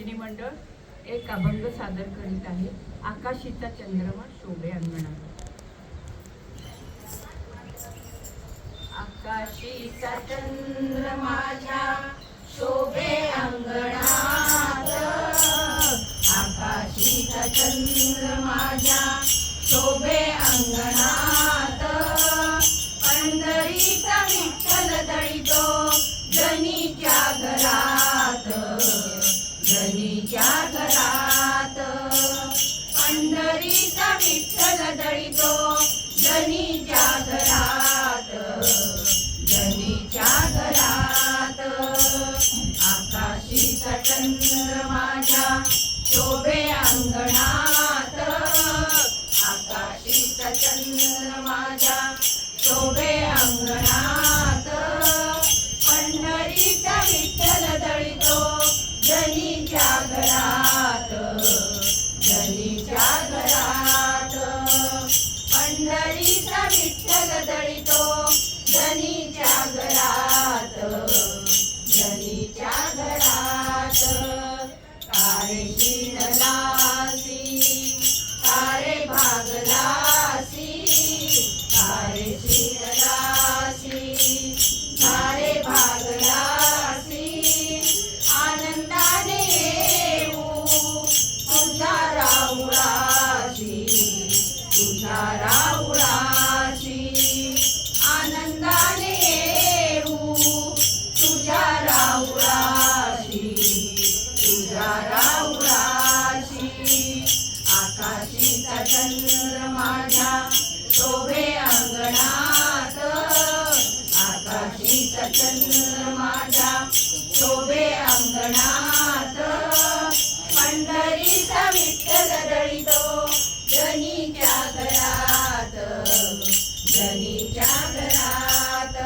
भगिनी मंडळ एक अभंग सादर करीत आहे. आकाशीचा चंद्रमा शोभे अंगणात. आकाशीचा चंद्र माझ्या शोभे अंगणात, आकाशीचा चंद्र माझ्या शोभे अंगणात. पंढरीचा विठ्ठल दळीतो जनीच्या घरात, जनीच्या घरात. पंढरीचा विठ्ठल दळीतो जनीच्या घरात, जनीच्या घरात. आकाशीचा चंद्र माझ्या शोभे अंगणात, आकाशीचा चंद्र माझ्या शोभे अंगणात. पंढरीचा विठ्ठल दळीतो जनीच्या घरात, जनीच्या घरात. पंढरीचा विठ्ठल दळीतो जनीच्या घरात, जनीच्या घरात. कारे शिरलासी कारे भागलासी, कारे शिरलासी कारे भागलासी. आनंदाने येऊ तुझ्या राहुळाशी, तुझ्या राहुळाशी. आनंदाने येऊ तुझ्या राहुळाशी, तुझ्या राहुळाशी. आकाशीचा चंद्र माझ्या शोभे अंगणात, आकाशीचा चंद्र माझ्या शोभे अंगणात. पंढरीचा विठ्ठल दळीतो जनीच्या घरात, जनीच्या घरात.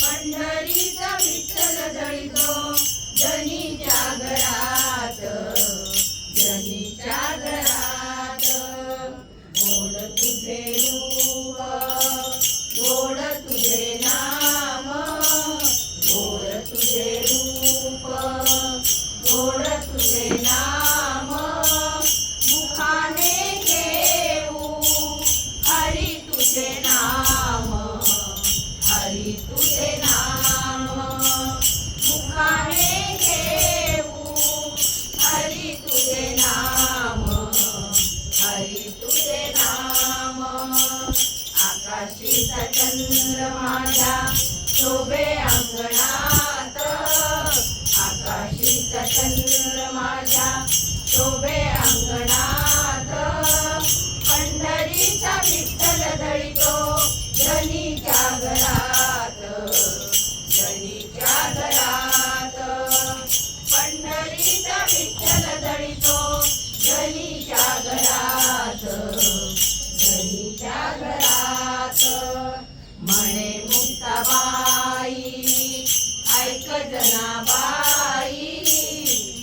पंढरीचा विठ्ठल दळीतो जनीच्या घरात, जनीच्या घरात. गोड तुझे रूप गोड तुझे नाम, गोड तुझे रूप गोड तुझे नाम. मुखाने घेऊ हरी तुझे नाम, हरी तुझे नाम. मुखाने घेऊ हरी तुझे नाम, हरी तुझे नाम. आकाशीचा चंद्र माझ्या शोभे अंगणात, आकाशीचा चंद्र माझ्या शोभे अंगणात. पंढरीचा विठ्ठल दळीतो जनीच्या घरात, जनीच्या घरात. पंढरीचा विठ्ठल दळीतो जनीच्या घरात, जनीच्या घरात. म्हणे मुक्ताबाई ऐक जनाबाई,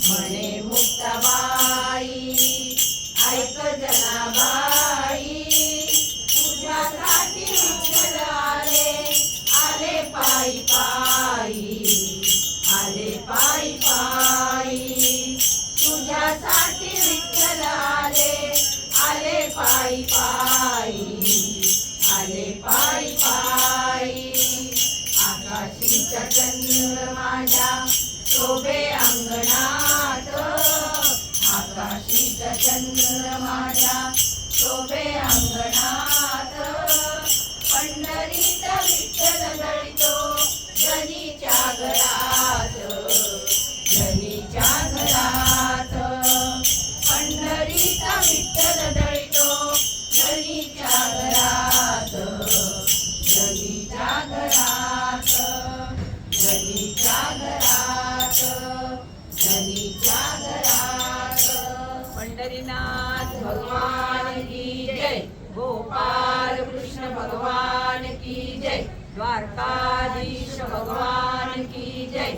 म्हणे मुक्ताबाई ऐक जनाबाई. तुझ्यासाठी विठ्ठल आले, आले पायी पायी, आले पायी पायी. तुझ्यासाठी विठ्ठल आले, आले पायी पायी, आले पायी पायी. आकाशीचा चंद्र माझ्या शोभे अंगणात, आकाशीचा चंद्र माझ्या शोभे अंगणात. पंढरीचा विठ्ठल दळीतो जनीच्या घरात, जनीच्या घरात. पंढरीचा विठ्ठल दळीतो जनीच्या घरात, जनीच्या घरात, जनीच्या घरात, जनीच्या घरात. पंढरीनाथ भगवान की जय, गोपाल कृष्ण भगवान की जय, द्वारकाधीश भगवान की जय.